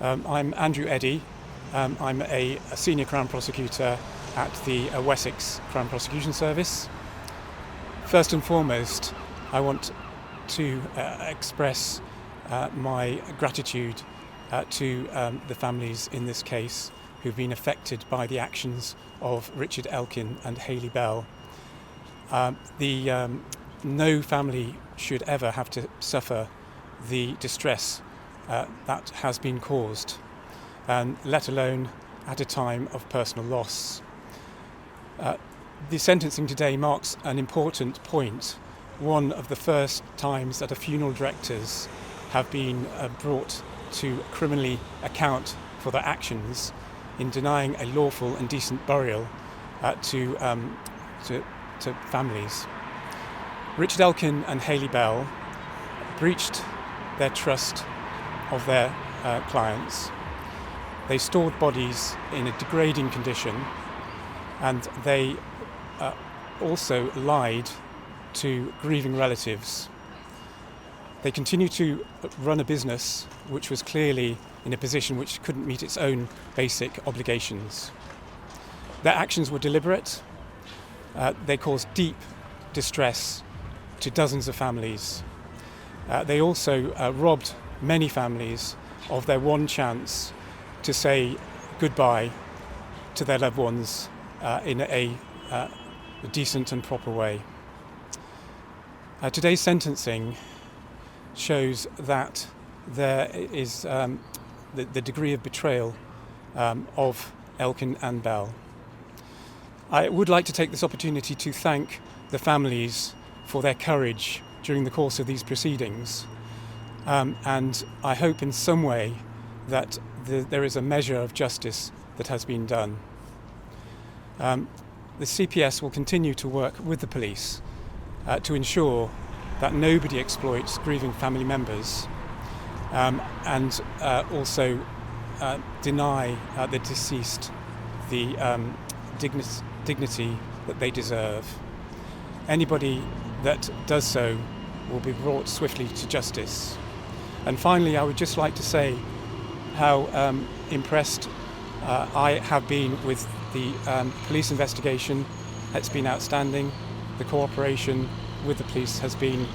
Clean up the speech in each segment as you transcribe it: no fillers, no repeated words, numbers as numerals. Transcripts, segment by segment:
I'm Andrew Eddy. I'm a senior Crown Prosecutor at the Wessex Crown Prosecution Service. First and foremost, I want to express my gratitude to the families in this case who've been affected by the actions of Richard Elkin and Hayley Bell. No family should ever have to suffer the distress that has been caused, let alone at a time of personal loss. The sentencing today marks an important point, one of the first times that funeral directors have been brought to criminally account for their actions in denying a lawful and decent burial to families. Richard Elkin and Hayley Bell breached their trust of their clients. They stored bodies in a degrading condition, and they also lied to grieving relatives. They continued to run a business which was clearly in a position which couldn't meet its own basic obligations. Their actions were deliberate. They caused deep distress to dozens of families. They also robbed many families of their one chance to say goodbye to their loved ones in a decent and proper way. Today's sentencing shows that there is the degree of betrayal of Elkin and Bell. I would like to take this opportunity to thank the families for their courage during the course of these proceedings, and I hope in some way that there is a measure of justice that has been done. The CPS will continue to work with the police to ensure that nobody exploits grieving family members, and also deny the deceased the dignity that they deserve. Anybody that does so will be brought swiftly to justice. And finally, I would just like to say how impressed I have been with the police investigation. It's been outstanding. The cooperation with the police has been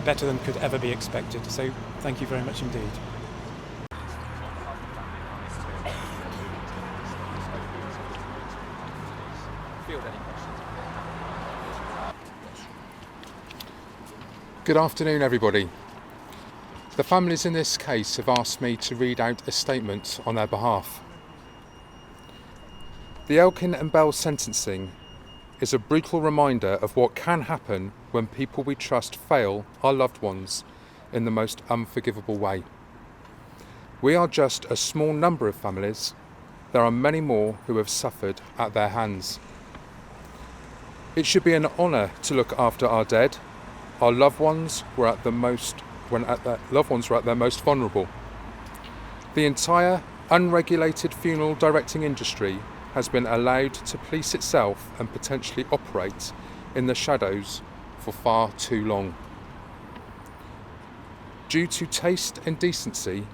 better than could ever be expected. So thank you very much indeed. Good afternoon, everybody. The families in this case have asked me to read out a statement on their behalf. The Elkin and Bell sentencing is a brutal reminder of what can happen when people we trust fail our loved ones in the most unforgivable way. We are just a small number of families. There are many more who have suffered at their hands. It should be an honour to look after our dead. Our loved ones were at their most vulnerable. The entire unregulated funeral directing industry has been allowed to police itself and potentially operate in the shadows for far too long. Due to taste and decency,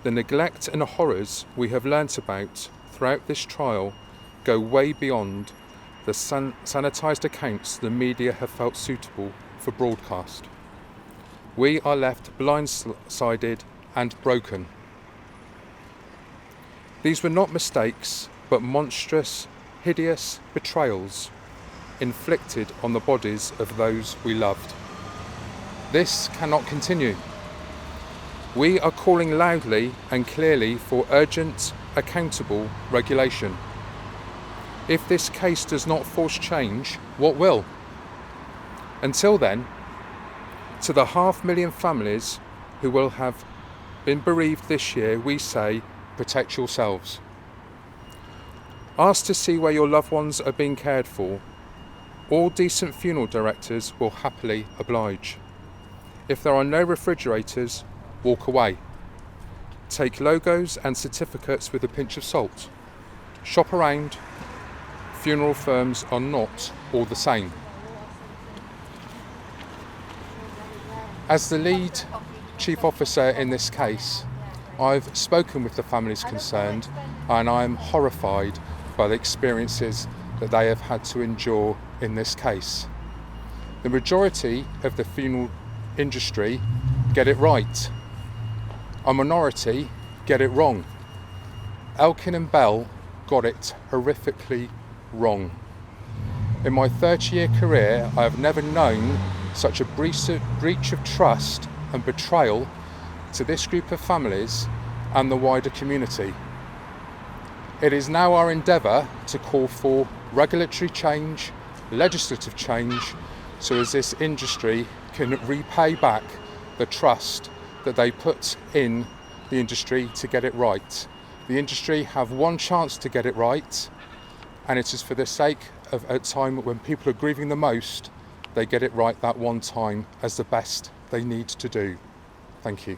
the neglect and horrors we have learnt about throughout this trial go way beyond the sanitised accounts the media have felt suitable for broadcast. We are left blindsided and broken. These were not mistakes, but monstrous, hideous betrayals inflicted on the bodies of those we loved. This cannot continue. We are calling loudly and clearly for urgent, accountable regulation. If this case does not force change, what will? Until then, to the 500,000 families who will have been bereaved this year, we say, protect yourselves. Ask to see where your loved ones are being cared for. All decent funeral directors will happily oblige. If there are no refrigerators, walk away. Take logos and certificates with a pinch of salt. Shop around. Funeral firms are not all the same. As the lead chief officer in this case, I've spoken with the families concerned and I'm horrified by the experiences that they have had to endure in this case. The majority of the funeral industry get it right. A minority get it wrong. Elkin and Bell got it horrifically wrong. In my 30-year career, I have never known such a breach of trust and betrayal to this group of families and the wider community. It is now our endeavour to call for regulatory change, legislative change, so as this industry can repay back the trust that they put in the industry to get it right. The industry have one chance to get it right, and it is for the sake of a time when people are grieving the most, they get it right that one time as the best they need to do. Thank you.